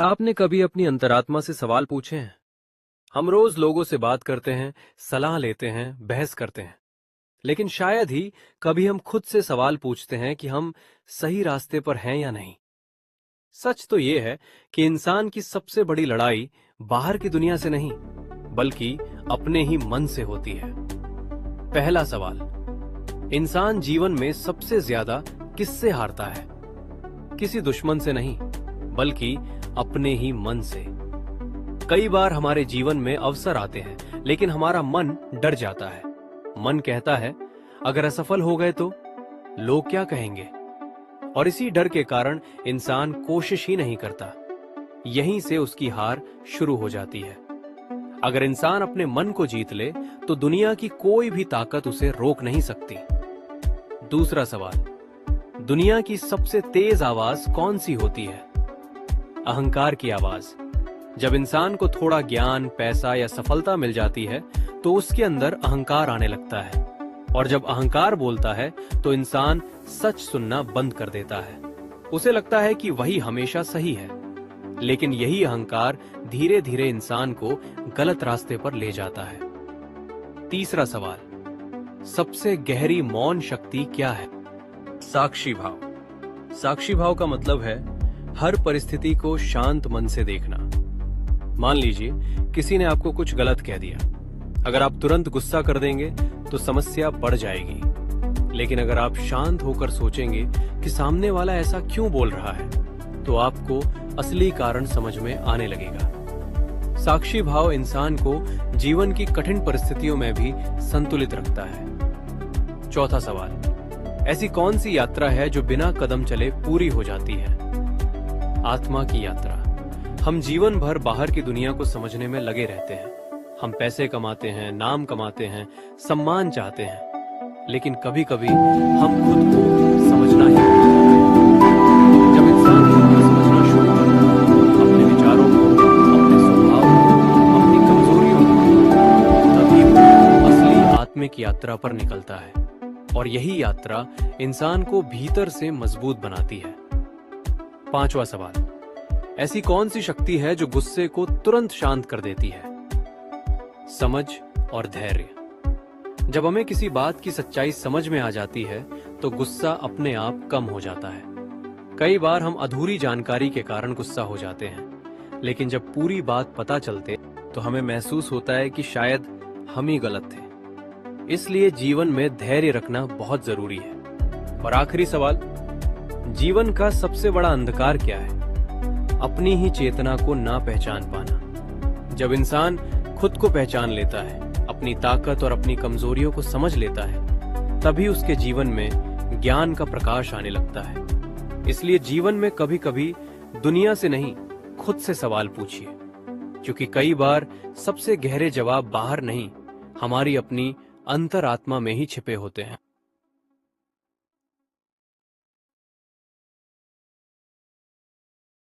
आपने कभी अपनी अंतरात्मा से सवाल पूछे हैं? हम रोज लोगों से बात करते हैं, सलाह लेते हैं, बहस करते हैं, लेकिन शायद ही कभी हम खुद से सवाल पूछते हैं कि हम सही रास्ते पर हैं या नहीं। सच तो यह है कि इंसान की सबसे बड़ी लड़ाई बाहर की दुनिया से नहीं, बल्कि अपने ही मन से होती है। पहला सवाल, इंसान जीवन में सबसे ज्यादा किससे हारता है? किसी दुश्मन से नहीं, बल्कि अपने ही मन से। कई बार हमारे जीवन में अवसर आते हैं, लेकिन हमारा मन डर जाता है। मन कहता है, अगर असफल हो गए तो लोग क्या कहेंगे? और इसी डर के कारण इंसान कोशिश ही नहीं करता। यहीं से उसकी हार शुरू हो जाती है। अगर इंसान अपने मन को जीत ले, तो दुनिया की कोई भी ताकत उसे रोक नहीं सकती। दूसरा सवाल, दुनिया की सबसे तेज आवाज कौन सी होती है? अहंकार की आवाज। जब इंसान को थोड़ा ज्ञान, पैसा या सफलता मिल जाती है, तो उसके अंदर अहंकार आने लगता है। और जब अहंकार बोलता है, तो इंसान सच सुनना बंद कर देता है। उसे लगता है कि वही हमेशा सही है। लेकिन यही अहंकार धीरे धीरे इंसान को गलत रास्ते पर ले जाता है। तीसरा सवाल, सबसे गहरी मौन शक्ति क्या है? साक्षी भाव। साक्षी भाव का मतलब है हर परिस्थिति को शांत मन से देखना। मान लीजिए किसी ने आपको कुछ गलत कह दिया। अगर आप तुरंत गुस्सा कर देंगे तो समस्या बढ़ जाएगी। लेकिन अगर आप शांत होकर सोचेंगे कि सामने वाला ऐसा क्यों बोल रहा है, तो आपको असली कारण समझ में आने लगेगा। साक्षी भाव इंसान को जीवन की कठिन परिस्थितियों में भी संतुलित रखता है। चौथा सवाल, ऐसी कौन सी यात्रा है जो बिना कदम चले पूरी हो जाती है? आत्मा की यात्रा। हम जीवन भर बाहर की दुनिया को समझने में लगे रहते हैं। हम पैसे कमाते हैं, नाम कमाते हैं, सम्मान चाहते हैं, लेकिन कभी कभी हम खुद को समझना ही भूल जाते हैं। जब इंसान खुद को समझना शुरू करता है, अपने विचारों को, अपने स्वभाव को, अपनी कमजोरियों को, तभी वो असली आत्मिक यात्रा पर निकलता है। और यही यात्रा इंसान को भीतर से मजबूत बनाती है। पांचवा सवाल, ऐसी कौन सी शक्ति है जो गुस्से को तुरंत शांत कर देती है? समझ और धैर्य। जब हमें किसी बात की सच्चाई समझ में आ जाती है, तो गुस्सा अपने आप कम हो जाता है। कई बार हम अधूरी जानकारी के कारण गुस्सा हो जाते हैं, लेकिन जब पूरी बात पता चलते तो हमें महसूस होता है कि शायद हम ही गलत थे। इसलिए जीवन में धैर्य रखना बहुत जरूरी है। और आखिरी सवाल, जीवन का सबसे बड़ा अंधकार क्या है? अपनी ही चेतना को ना पहचान पाना। जब इंसान खुद को पहचान लेता है, अपनी ताकत और अपनी कमजोरियों को समझ लेता है, तभी उसके जीवन में ज्ञान का प्रकाश आने लगता है। इसलिए जीवन में कभी कभी दुनिया से नहीं, खुद से सवाल पूछिए, क्योंकि कई बार सबसे गहरे जवाब बाहर नहीं, हमारी अपनी अंतरात्मा में ही छिपे होते हैं।